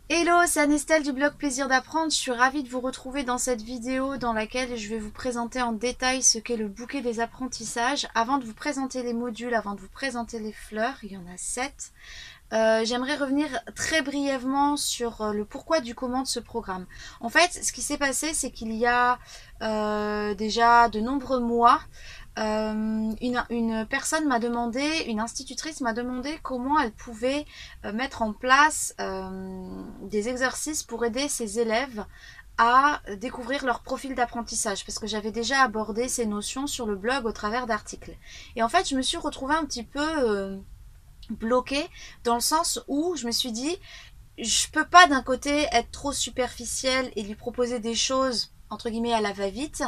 Hello, c'est Anestel du blog Plaisir d'apprendre. Je suis ravie de vous retrouver dans cette vidéo dans laquelle je vais vous présenter en détail ce qu'est le bouquet des apprentissages. Avant de vous présenter les modules, avant de vous présenter les fleurs, il y en a 7. J'aimerais revenir très brièvement sur le pourquoi du comment de ce programme. En fait, ce qui s'est passé, c'est qu'il y a déjà de nombreux mois, une personne m'a demandé, une institutrice m'a demandé comment elle pouvait mettre en place des exercices pour aider ses élèves à découvrir leur profil d'apprentissage, parce que j'avais déjà abordé ces notions sur le blog au travers d'articles. Et en fait, je me suis retrouvée un petit peu bloquée dans le sens où je me suis dit, je peux pas d'un côté être trop superficielle et lui proposer des choses entre guillemets à la va-vite.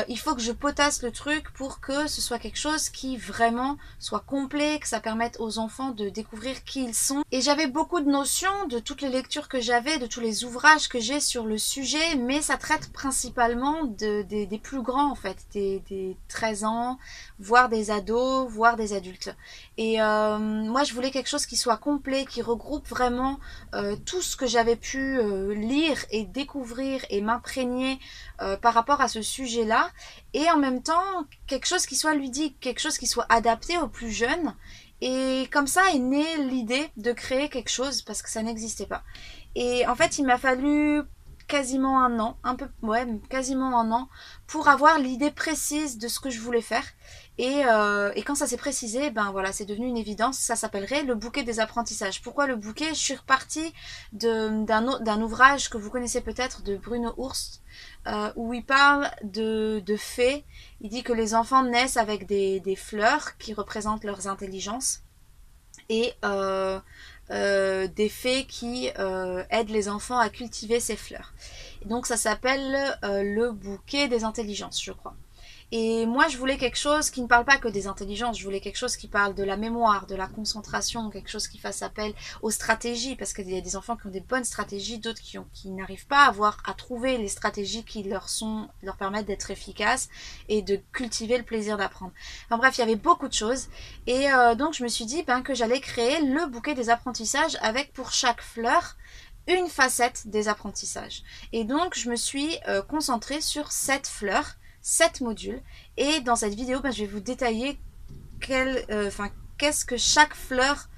Il faut que je potasse le truc pour que ce soit quelque chose qui vraiment soit complet, que ça permette aux enfants de découvrir qui ils sont. Et j'avais beaucoup de notions de toutes les lectures que j'avais, de tous les ouvrages que j'ai sur le sujet, mais ça traite principalement des plus grands en fait, des 13 ans, voire des ados, voire des adultes. Et moi je voulais quelque chose qui soit complet, qui regroupe vraiment tout ce que j'avais pu lire et découvrir et m'imprégner par rapport à ce sujet-là, et en même temps quelque chose qui soit ludique, quelque chose qui soit adapté aux plus jeunes. Et comme ça est née l'idée de créer quelque chose parce que ça n'existait pas. Et en fait, il m'a fallu quasiment un an, un peu, ouais, quasiment un an, pour avoir l'idée précise de ce que je voulais faire. Et quand ça s'est précisé, ben voilà, c'est devenu une évidence. Ça s'appellerait le bouquet des apprentissages. Pourquoi le bouquet? Je suis repartie d'un ouvrage que vous connaissez peut-être de Bruno Hurst, où il parle de fées. Il dit que les enfants naissent avec des fleurs qui représentent leurs intelligences et des fées qui aident les enfants à cultiver ces fleurs. Et donc ça s'appelle le bouquet des intelligences, je crois. Et moi, je voulais quelque chose qui ne parle pas que des intelligences, je voulais quelque chose qui parle de la mémoire, de la concentration, quelque chose qui fasse appel aux stratégies, parce qu'il y a des enfants qui ont des bonnes stratégies, d'autres qui n'arrivent pas à trouver les stratégies qui leur permettent d'être efficaces et de cultiver le plaisir d'apprendre. Enfin bref, il y avait beaucoup de choses. Et donc, je me suis dit que j'allais créer le bouquet des apprentissages avec pour chaque fleur une facette des apprentissages. Et donc, je me suis concentrée sur 7 fleurs, 7 modules. Et dans cette vidéo, je vais vous détailler qu'est-ce que chaque fleur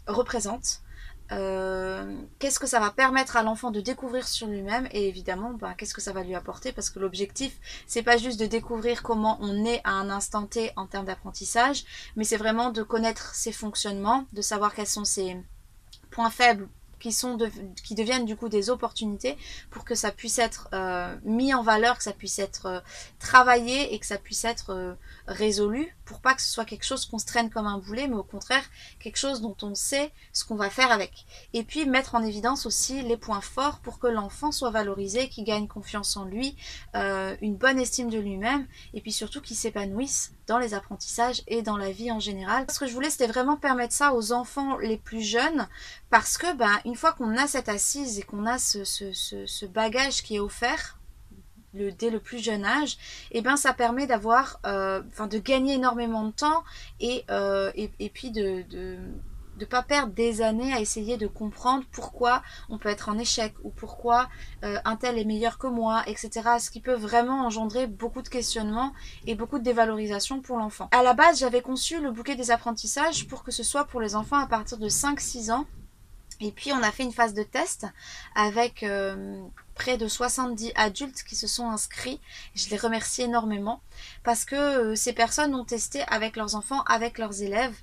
représente. Qu'est-ce que ça va permettre à l'enfant de découvrir sur lui-même, et évidemment qu'est-ce que ça va lui apporter, parce que l'objectif c'est pas juste de découvrir comment on est à un instant T en termes d'apprentissage, mais c'est vraiment de connaître ses fonctionnements, de savoir quels sont ses points faibles qui deviennent du coup des opportunités pour que ça puisse être mis en valeur, que ça puisse être travaillé et que ça puisse être résolu, pour pas que ce soit quelque chose qu'on se traîne comme un boulet, mais au contraire quelque chose dont on sait ce qu'on va faire avec. Et puis mettre en évidence aussi les points forts pour que l'enfant soit valorisé, qu'il gagne confiance en lui, une bonne estime de lui-même, et puis surtout qu'il s'épanouisse dans les apprentissages et dans la vie en général. Ce que je voulais, c'était vraiment permettre ça aux enfants les plus jeunes, parce que une fois qu'on a cette assise et qu'on a ce bagage qui est offert dès le plus jeune âge, et ça permet d'avoir, de gagner énormément de temps, et puis de pas perdre des années à essayer de comprendre pourquoi on peut être en échec, ou pourquoi un tel est meilleur que moi, etc. Ce qui peut vraiment engendrer beaucoup de questionnements et beaucoup de dévalorisation pour l'enfant. À la base, j'avais conçu le bouquet des apprentissages pour que ce soit pour les enfants à partir de 5-6 ans. Et puis on a fait une phase de test avec près de 70 adultes qui se sont inscrits. Je les remercie énormément parce que ces personnes ont testé avec leurs enfants, avec leurs élèves,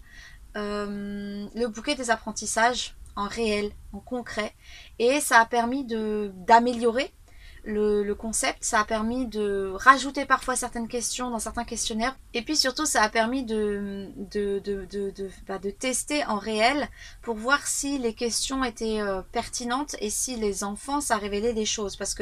le bouquet des apprentissages en réel, en concret. Et ça a permis d'améliorer le concept, ça a permis de rajouter parfois certaines questions dans certains questionnaires, et puis surtout ça a permis de tester en réel pour voir si les questions étaient pertinentes et si les enfants ça révélait des choses, parce que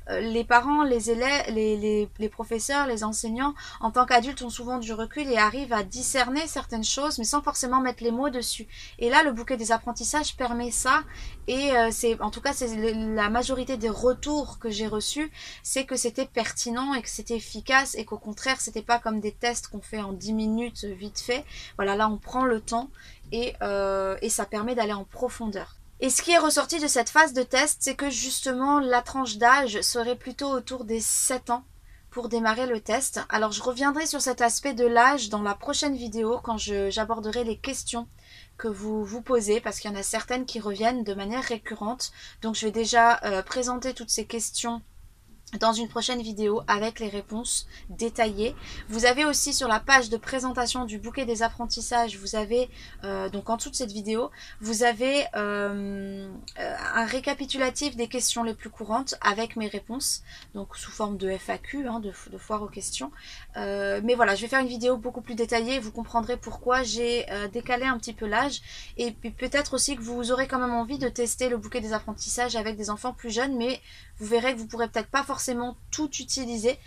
les parents, les élèves, les professeurs, les enseignants en tant qu'adultes ont souvent du recul et arrivent à discerner certaines choses mais sans forcément mettre les mots dessus, et là le bouquet des apprentissages permet ça. Et en tout cas c'est la majorité des retours que j'ai reçus, c'est que c'était pertinent et que c'était efficace, et qu'au contraire c'était pas comme des tests qu'on fait en 10 minutes vite fait. Voilà, là on prend le temps, et ça permet d'aller en profondeur. Et ce qui est ressorti de cette phase de test, c'est que justement la tranche d'âge serait plutôt autour des 7 ans pour démarrer le test. Alors je reviendrai sur cet aspect de l'âge dans la prochaine vidéo quand j'aborderai les questions que vous vous posez, parce qu'il y en a certaines qui reviennent de manière récurrente. Donc je vais déjà présenter toutes ces questions dans une prochaine vidéo avec les réponses détaillées. Vous avez aussi sur la page de présentation du bouquet des apprentissages, vous avez, donc en dessous de cette vidéo, vous avez un récapitulatif des questions les plus courantes avec mes réponses, donc sous forme de FAQ, hein, de foire aux questions. Mais voilà, je vais faire une vidéo beaucoup plus détaillée, vous comprendrez pourquoi j'ai décalé un petit peu l'âge, et puis peut-être aussi que vous aurez quand même envie de tester le bouquet des apprentissages avec des enfants plus jeunes, mais vous verrez que vous pourrez peut-être pas forcément tout utiliser.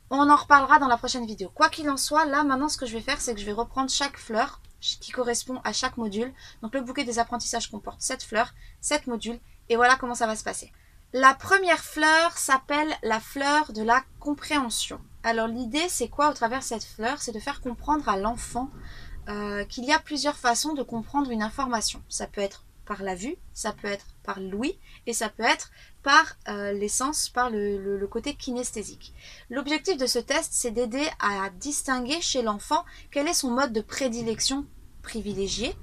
On en reparlera dans la prochaine vidéo. Quoi qu'il en soit, là maintenant ce que je vais faire, c'est que je vais reprendre chaque fleur qui correspond à chaque module. Donc le bouquet des apprentissages comporte 7 fleurs, 7 modules, et voilà comment ça va se passer. La première fleur s'appelle la fleur de la compréhension. Alors l'idée c'est quoi au travers de cette fleur? C'est de faire comprendre à l'enfant qu'il y a plusieurs façons de comprendre une information. Ça peut être par la vue, ça peut être par l'ouïe, et ça peut être par les sens, par le côté kinesthésique. L'objectif de ce test, c'est d'aider à distinguer chez l'enfant quel est son mode de prédilection privilégié,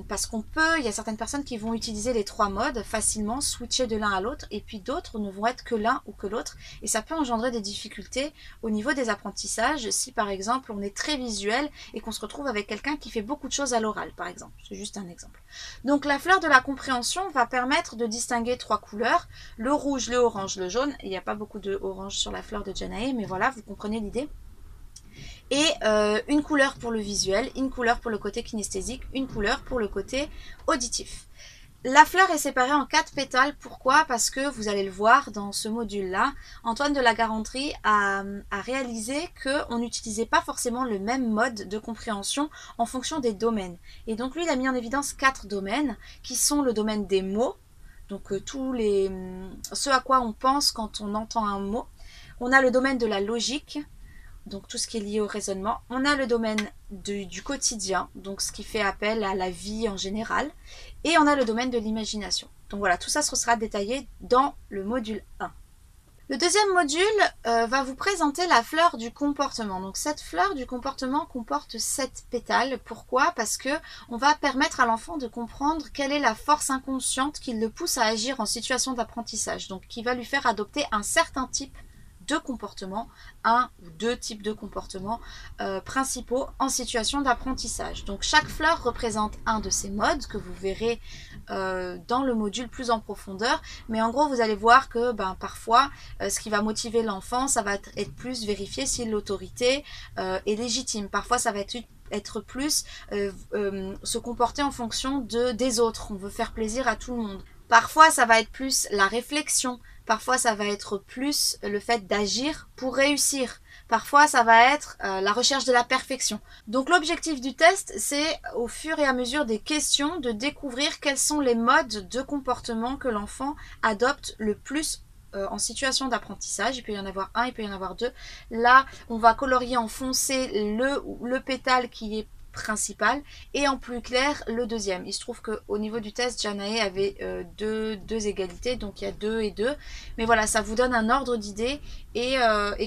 parce il y a certaines personnes qui vont utiliser les 3 modes facilement, switcher de l'un à l'autre, et puis d'autres ne vont être que l'un ou que l'autre, et ça peut engendrer des difficultés au niveau des apprentissages, si par exemple on est très visuel et qu'on se retrouve avec quelqu'un qui fait beaucoup de choses à l'oral, par exemple. C'est juste un exemple. Donc la fleur de la compréhension va permettre de distinguer 3 couleurs, le rouge, le orange, le jaune. Il n'y a pas beaucoup de orange sur la fleur de Janae, mais voilà, vous comprenez l'idée. Et une couleur pour le visuel, une couleur pour le côté kinesthésique, une couleur pour le côté auditif. La fleur est séparée en 4 pétales. Pourquoi? Parce que vous allez le voir dans ce module-là, Antoine de la Garanterie a réalisé qu'on n'utilisait pas forcément le même mode de compréhension en fonction des domaines. Et donc lui, il a mis en évidence 4 domaines qui sont le domaine des mots, donc ce à quoi on pense quand on entend un mot. On a le domaine de la logique, donc tout ce qui est lié au raisonnement. On a le domaine du quotidien, donc ce qui fait appel à la vie en général. Et on a le domaine de l'imagination. Donc voilà, tout ça sera détaillé dans le module 1. Le deuxième module va vous présenter la fleur du comportement. Donc cette fleur du comportement comporte 7 pétales. Pourquoi? Parce que on va permettre à l'enfant de comprendre quelle est la force inconsciente qui le pousse à agir en situation d'apprentissage. Donc qui va lui faire adopter un certain type de comportements, un ou deux types de comportements principaux en situation d'apprentissage. Donc chaque fleur représente un de ces modes que vous verrez dans le module plus en profondeur, mais en gros vous allez voir que parfois ce qui va motiver l'enfant, ça va être plus vérifier si l'autorité est légitime. Parfois ça va être plus se comporter en fonction des autres. On veut faire plaisir à tout le monde. Parfois, ça va être plus la réflexion. Parfois, ça va être plus le fait d'agir pour réussir. Parfois, ça va être la recherche de la perfection. Donc, l'objectif du test, c'est au fur et à mesure des questions de découvrir quels sont les modes de comportement que l'enfant adopte le plus en situation d'apprentissage. Il peut y en avoir un, il peut y en avoir deux. Là, on va colorier en foncé le pétale qui est principal et en plus clair le deuxième. Il se trouve qu'au niveau du test, Janae avait deux égalités, donc il y a 2 et 2. Mais voilà, ça vous donne un ordre d'idée et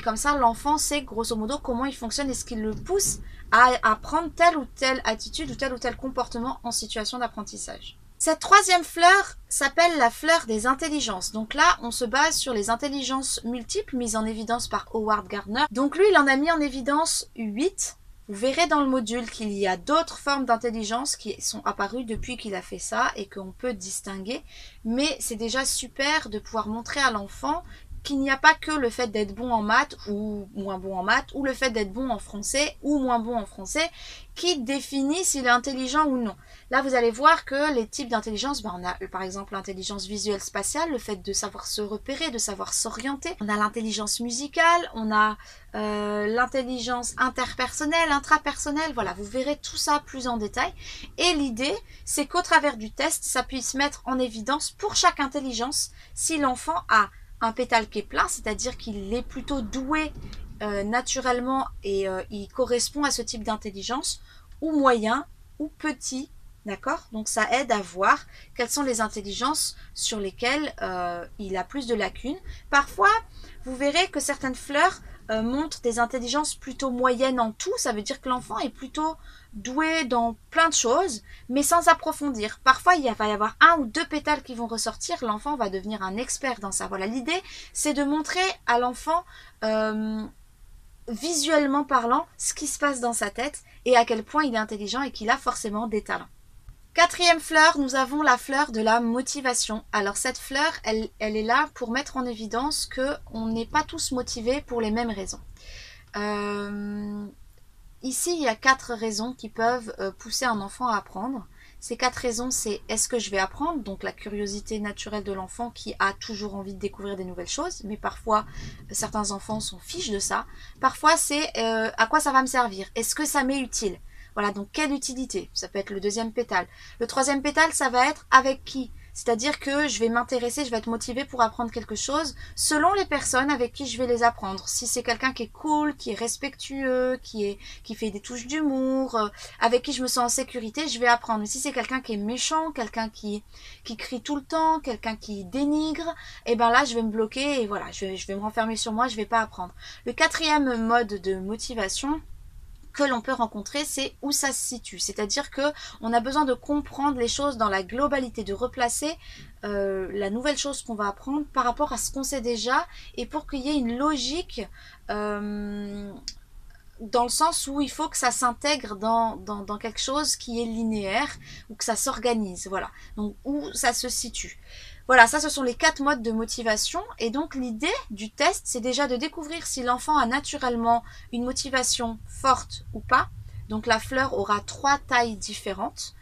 comme ça, l'enfant sait grosso modo comment il fonctionne et ce qui le pousse à prendre telle ou telle attitude ou tel comportement en situation d'apprentissage. Cette troisième fleur s'appelle la fleur des intelligences. Donc là, on se base sur les intelligences multiples mises en évidence par Howard Gardner. Donc lui, il en a mis en évidence 8. Vous verrez dans le module qu'il y a d'autres formes d'intelligence qui sont apparues depuis qu'il a fait ça et qu'on peut distinguer. Mais c'est déjà super de pouvoir montrer à l'enfant qu'il n'y a pas que le fait d'être bon en maths ou moins bon en maths, ou le fait d'être bon en français ou moins bon en français, qui définit s'il est intelligent ou non. Là, vous allez voir que les types d'intelligence, on a par exemple l'intelligence visuelle spatiale, le fait de savoir se repérer, de savoir s'orienter. On a l'intelligence musicale, on a l'intelligence interpersonnelle, intrapersonnelle. Voilà, vous verrez tout ça plus en détail. Et l'idée, c'est qu'au travers du test, ça puisse mettre en évidence pour chaque intelligence si l'enfant a un pétale qui est plein, c'est-à-dire qu'il est plutôt doué naturellement et il correspond à ce type d'intelligence, ou moyen, ou petit, D'accord? Donc ça aide à voir quelles sont les intelligences sur lesquelles il a plus de lacunes. Parfois, vous verrez que certaines fleurs montrent des intelligences plutôt moyennes en tout. Ça veut dire que l'enfant est plutôt doué dans plein de choses, mais sans approfondir. Parfois, va y avoir un ou deux pétales qui vont ressortir. L'enfant va devenir un expert dans ça. Voilà, l'idée, c'est de montrer à l'enfant... visuellement parlant, ce qui se passe dans sa tête et à quel point il est intelligent et qu'il a forcément des talents. Quatrième fleur, nous avons la fleur de la motivation. Alors cette fleur, elle est là pour mettre en évidence qu'on n'est pas tous motivés pour les mêmes raisons. Ici, il y a 4 raisons qui peuvent pousser un enfant à apprendre. Ces 4 raisons, c'est est-ce que je vais apprendre? Donc la curiosité naturelle de l'enfant qui a toujours envie de découvrir des nouvelles choses, mais parfois certains enfants s'en fichent de ça. Parfois c'est à quoi ça va me servir? Est-ce que ça m'est utile? Voilà, donc quelle utilité? Ça peut être le deuxième pétale. Le troisième pétale, ça va être avec qui? C'est-à-dire que je vais m'intéresser, je vais être motivée pour apprendre quelque chose selon les personnes avec qui je vais les apprendre. Si c'est quelqu'un qui est cool, qui est respectueux, qui fait des touches d'humour, avec qui je me sens en sécurité, je vais apprendre. Mais si c'est quelqu'un qui est méchant, quelqu'un qui crie tout le temps, quelqu'un qui dénigre, et ben là je vais me bloquer et voilà, je vais me renfermer sur moi, je vais pas apprendre. Le quatrième mode de motivation que l'on peut rencontrer, c'est où ça se situe. C'est-à-dire que on a besoin de comprendre les choses dans la globalité, de replacer la nouvelle chose qu'on va apprendre par rapport à ce qu'on sait déjà et pour qu'il y ait une logique dans le sens où il faut que ça s'intègre dans quelque chose qui est linéaire ou que ça s'organise. Voilà. Donc où ça se situe. Voilà, ça ce sont les 4 modes de motivation et donc l'idée du test c'est déjà de découvrir si l'enfant a naturellement une motivation forte ou pas. Donc la fleur aura 3 tailles différentes,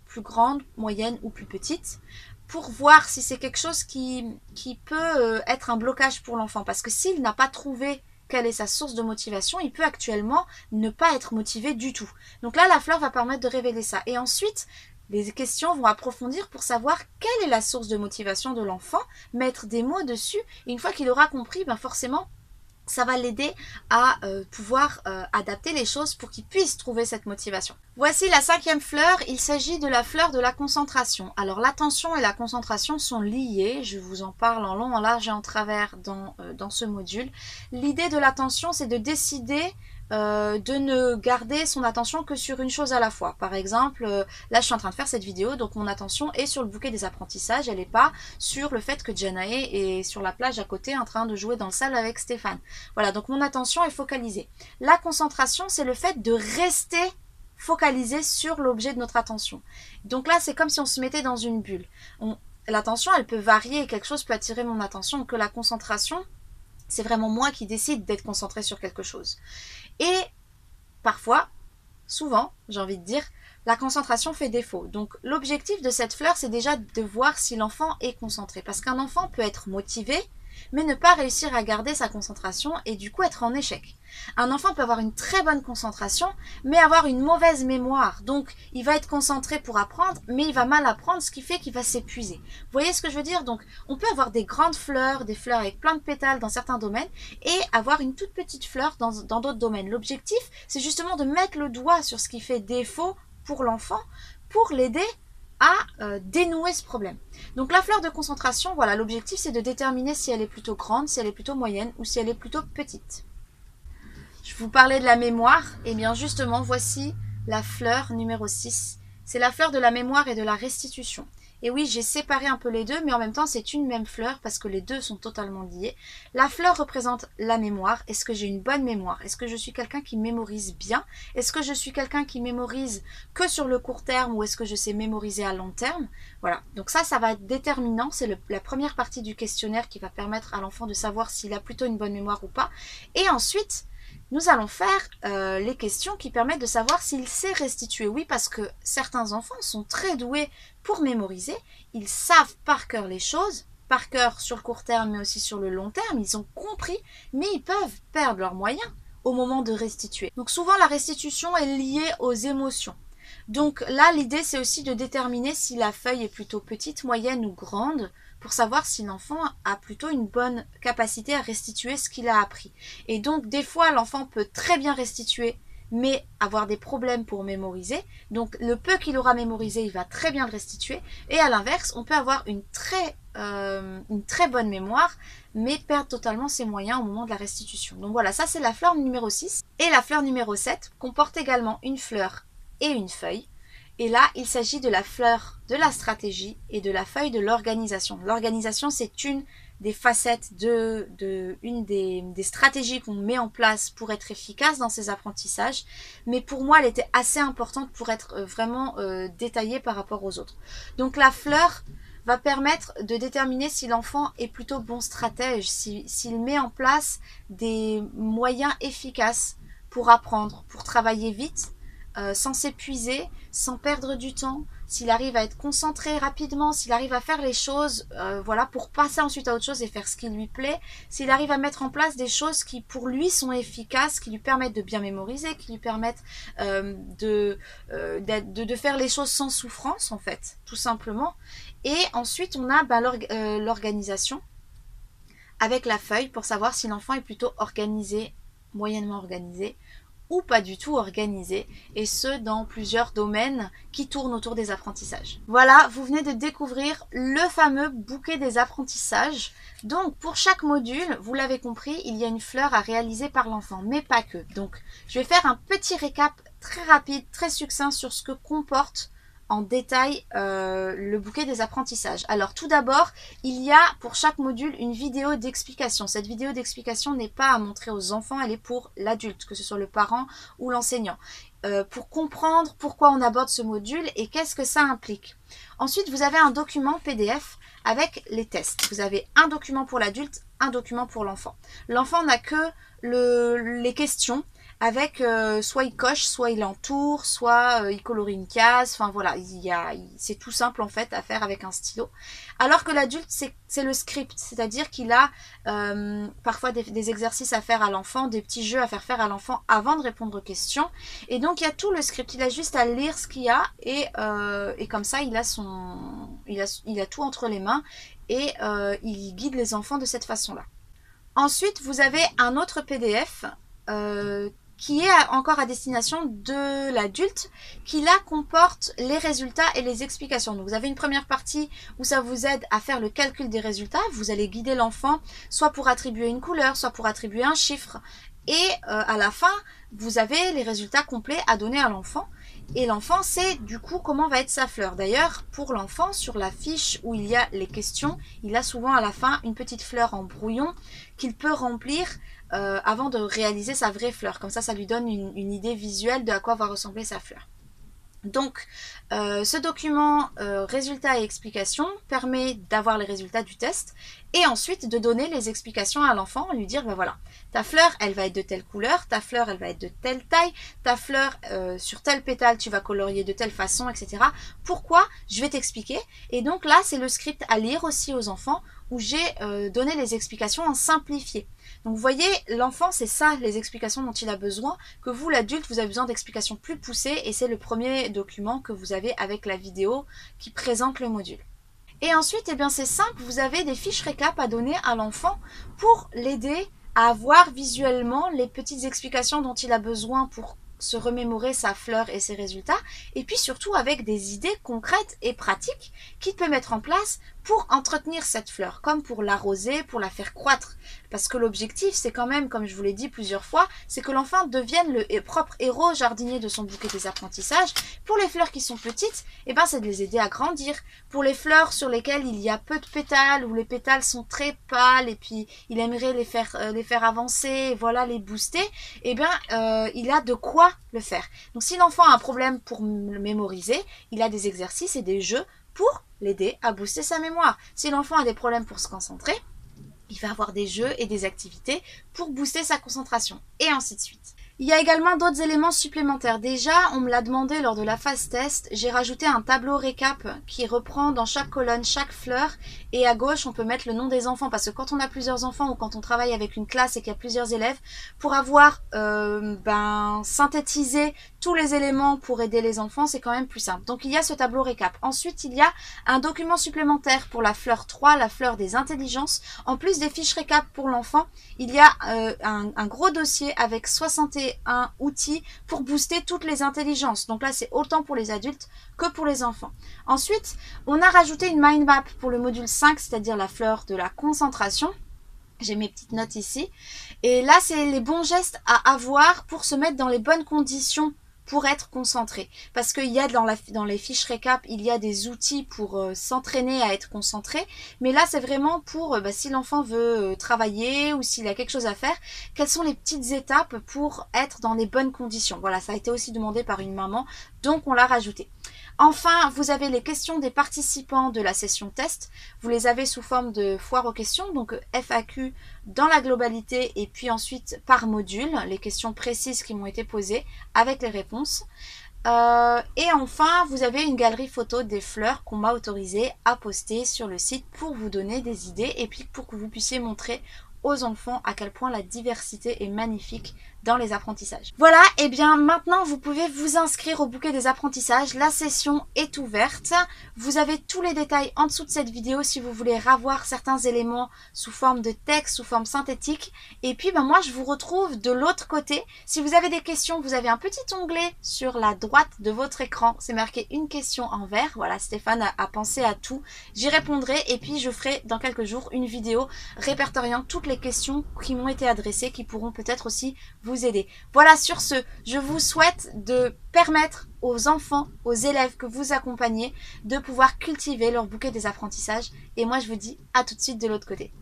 plus grande, moyenne ou plus petite, pour voir si c'est quelque chose qui peut être un blocage pour l'enfant. Parce que s'il n'a pas trouvé quelle est sa source de motivation, il peut actuellement ne pas être motivé du tout. Donc là la fleur va permettre de révéler ça. Et ensuite, les questions vont approfondir pour savoir quelle est la source de motivation de l'enfant, mettre des mots dessus, et une fois qu'il aura compris, ben forcément, ça va l'aider à pouvoir adapter les choses pour qu'il puisse trouver cette motivation. Voici la 5e fleur, il s'agit de la fleur de la concentration. Alors l'attention et la concentration sont liées, je vous en parle en long, en large et en travers dans ce module. L'idée de l'attention, c'est de décider de ne garder son attention que sur une chose à la fois. Par exemple, là je suis en train de faire cette vidéo, donc mon attention est sur le bouquet des apprentissages, elle n'est pas sur le fait que Janae est sur la plage à côté en train de jouer dans le sable avec Stéphane. Voilà, donc mon attention est focalisée. La concentration, c'est le fait de rester focalisé sur l'objet de notre attention. Donc là, c'est comme si on se mettait dans une bulle. L'attention, elle peut varier et quelque chose peut attirer mon attention, que la concentration, c'est vraiment moi qui décide d'être concentré sur quelque chose. Et parfois, souvent, j'ai envie de dire, la concentration fait défaut. Donc l'objectif de cette fleur, c'est déjà de voir si l'enfant est concentré. Parce qu'un enfant peut être motivé, mais ne pas réussir à garder sa concentration et du coup être en échec. Un enfant peut avoir une très bonne concentration, mais avoir une mauvaise mémoire. Donc il va être concentré pour apprendre, mais il va mal apprendre, ce qui fait qu'il va s'épuiser. Vous voyez ce que je veux dire? Donc on peut avoir des grandes fleurs, des fleurs avec plein de pétales dans certains domaines, et avoir une toute petite fleur dans d'autres domaines. L'objectif, c'est justement de mettre le doigt sur ce qui fait défaut pour l'enfant, pour l'aider à dénouer ce problème. Donc la fleur de concentration, voilà, l'objectif c'est de déterminer si elle est plutôt grande, si elle est plutôt moyenne ou si elle est plutôt petite. Je vous parlais de la mémoire, et bien justement voici la fleur numéro 6. C'est la fleur de la mémoire et de la restitution. Et oui, j'ai séparé un peu les deux, mais en même temps c'est une même fleur parce que les deux sont totalement liés. La fleur représente la mémoire. Est-ce que j'ai une bonne mémoire? Est-ce que je suis quelqu'un qui mémorise bien? Est-ce que je suis quelqu'un qui mémorise que sur le court terme ou est-ce que je sais mémoriser à long terme? Voilà, donc ça va être déterminant. C'est la première partie du questionnaire qui va permettre à l'enfant de savoir s'il a plutôt une bonne mémoire ou pas. Et ensuite, nous allons faire les questions qui permettent de savoir s'il sait restituer. Oui, parce que certains enfants sont très doués pour mémoriser. Ils savent par cœur les choses, par cœur sur le court terme, mais aussi sur le long terme. Ils ont compris, mais ils peuvent perdre leurs moyens au moment de restituer. Donc souvent, la restitution est liée aux émotions. Donc là, l'idée, c'est aussi de déterminer si la feuille est plutôt petite, moyenne ou grande, pour savoir si l'enfant a plutôt une bonne capacité à restituer ce qu'il a appris. Et donc, des fois, l'enfant peut très bien restituer mais avoir des problèmes pour mémoriser. Donc le peu qu'il aura mémorisé, il va très bien le restituer. Et à l'inverse, on peut avoir une très bonne mémoire, mais perdre totalement ses moyens au moment de la restitution. Donc voilà, ça c'est la fleur numéro 6. Et la fleur numéro 7 comporte également une fleur et une feuille. Et là, il s'agit de la fleur de la stratégie et de la feuille de l'organisation. L'organisation, c'est une des facettes une des stratégies qu'on met en place pour être efficace dans ces apprentissages. Mais pour moi, elle était assez importante pour être vraiment détaillée par rapport aux autres. Donc la fleur va permettre de déterminer si l'enfant est plutôt bon stratège, s'il met en place des moyens efficaces pour apprendre, pour travailler vite, sans s'épuiser, sans perdre du temps, s'il arrive à être concentré rapidement, s'il arrive à faire les choses voilà, pour passer ensuite à autre chose et faire ce qui lui plaît, s'il arrive à mettre en place des choses qui pour lui sont efficaces, qui lui permettent de bien mémoriser, qui lui permettent de faire les choses sans souffrance en fait, tout simplement. Et ensuite on a l'organisation avec la feuille pour savoir si l'enfant est plutôt organisé, moyennement organisé, ou pas du tout organisé, et ce dans plusieurs domaines qui tournent autour des apprentissages. Voilà, vous venez de découvrir le fameux bouquet des apprentissages. Donc pour chaque module, vous l'avez compris, il y a une fleur à réaliser par l'enfant, mais pas que. Donc je vais faire un petit récap très rapide, très succinct sur ce que comporte en détail le bouquet des apprentissages. Alors tout d'abord, il y a pour chaque module une vidéo d'explication. Cette vidéo d'explication n'est pas à montrer aux enfants, elle est pour l'adulte, que ce soit le parent ou l'enseignant, pour comprendre pourquoi on aborde ce module et qu'est-ce que ça implique. Ensuite, vous avez un document PDF avec les tests. Vous avez un document pour l'adulte, un document pour l'enfant. L'enfant n'a que les questions, avec soit il coche, soit il entoure, soit il colorie une case, enfin voilà, c'est tout simple en fait à faire avec un stylo. Alors que l'adulte, c'est le script, c'est-à-dire qu'il a parfois des exercices à faire à l'enfant, des petits jeux à faire à l'enfant avant de répondre aux questions. Et donc il y a tout le script, il a juste à lire ce qu'il y a et comme ça il a tout entre les mains et il guide les enfants de cette façon-là. Ensuite, vous avez un autre PDF qui est encore à destination de l'adulte, qui là comporte les résultats et les explications. Donc vous avez une première partie où ça vous aide à faire le calcul des résultats. Vous allez guider l'enfant soit pour attribuer une couleur, soit pour attribuer un chiffre. Et à la fin, vous avez les résultats complets à donner à l'enfant. Et l'enfant sait du coup comment va être sa fleur. D'ailleurs, pour l'enfant, sur la fiche où il y a les questions, il a souvent à la fin une petite fleur en brouillon qu'il peut remplir avant de réaliser sa vraie fleur. Comme ça lui donne une idée visuelle de à quoi va ressembler sa fleur. Donc, ce document résultats et explications permet d'avoir les résultats du test et ensuite de donner les explications à l'enfant, lui dire, ben voilà, ta fleur, elle va être de telle couleur, ta fleur, elle va être de telle taille, ta fleur, sur tel pétale, tu vas colorier de telle façon, etc. Pourquoi? Je vais t'expliquer. Et donc là, c'est le script à lire aussi aux enfants où j'ai donné les explications en simplifié. Donc vous voyez, l'enfant, c'est ça, les explications dont il a besoin, que vous, l'adulte, vous avez besoin d'explications plus poussées, et c'est le premier document que vous avez avec la vidéo qui présente le module. Et ensuite, eh bien c'est simple, vous avez des fiches récap à donner à l'enfant pour l'aider à avoir visuellement les petites explications dont il a besoin pour se remémorer sa fleur et ses résultats, et puis surtout avec des idées concrètes et pratiques qu'il peut mettre en place pour entretenir cette fleur, comme pour l'arroser, pour la faire croître. Parce que l'objectif, c'est quand même, comme je vous l'ai dit plusieurs fois, c'est que l'enfant devienne le propre héros jardinier de son bouquet des apprentissages. Pour les fleurs qui sont petites, eh ben, c'est de les aider à grandir. Pour les fleurs sur lesquelles il y a peu de pétales, où les pétales sont très pâles, et puis il aimerait les faire avancer, et voilà, les booster, eh bien, il a de quoi le faire. Donc si l'enfant a un problème pour le mémoriser, il a des exercices et des jeux pour l'aider à booster sa mémoire. Si l'enfant a des problèmes pour se concentrer, il va avoir des jeux et des activités pour booster sa concentration, et ainsi de suite. Il y a également d'autres éléments supplémentaires. Déjà, on me l'a demandé lors de la phase test, j'ai rajouté un tableau récap qui reprend dans chaque colonne chaque fleur, et à gauche on peut mettre le nom des enfants, parce que quand on a plusieurs enfants ou quand on travaille avec une classe et qu'il y a plusieurs élèves, pour avoir synthétisé tous les éléments pour aider les enfants, c'est quand même plus simple. Donc il y a ce tableau récap. Ensuite, il y a un document supplémentaire pour la fleur 3, la fleur des intelligences. En plus des fiches récap pour l'enfant, il y a un gros dossier avec 61 outils pour booster toutes les intelligences. Donc là, c'est autant pour les adultes que pour les enfants. Ensuite, on a rajouté une mind map pour le module 5, c'est-à-dire la fleur de la concentration. J'ai mes petites notes ici. Et là, c'est les bons gestes à avoir pour se mettre dans les bonnes conditions pour être concentré. Parce qu'il y a dans les fiches récap, il y a des outils pour s'entraîner à être concentré. Mais là, c'est vraiment pour, si l'enfant veut travailler ou s'il a quelque chose à faire, quelles sont les petites étapes pour être dans les bonnes conditions. Voilà, ça a été aussi demandé par une maman, donc on l'a rajouté. Enfin, vous avez les questions des participants de la session test. Vous les avez sous forme de foire aux questions, donc FAQ dans la globalité et puis ensuite par module, les questions précises qui m'ont été posées avec les réponses. Et enfin, vous avez une galerie photo des fleurs qu'on m'a autorisé à poster sur le site pour vous donner des idées et puis pour que vous puissiez montrer aux enfants à quel point la diversité est magnifique dans les apprentissages. Voilà, et bien maintenant vous pouvez vous inscrire au bouquet des apprentissages. La session est ouverte. Vous avez tous les détails en dessous de cette vidéo si vous voulez revoir certains éléments sous forme de texte, sous forme synthétique. Et puis moi je vous retrouve de l'autre côté. Si vous avez des questions, vous avez un petit onglet sur la droite de votre écran. C'est marqué une question en vert. Voilà, Stéphane a pensé à tout. J'y répondrai et puis je ferai dans quelques jours une vidéo répertoriant toutes les questions qui m'ont été adressées, qui pourront peut-être aussi vous aider. Voilà, sur ce, je vous souhaite de permettre aux enfants, aux élèves que vous accompagnez de pouvoir cultiver leur bouquet des apprentissages. Et moi, je vous dis à tout de suite de l'autre côté.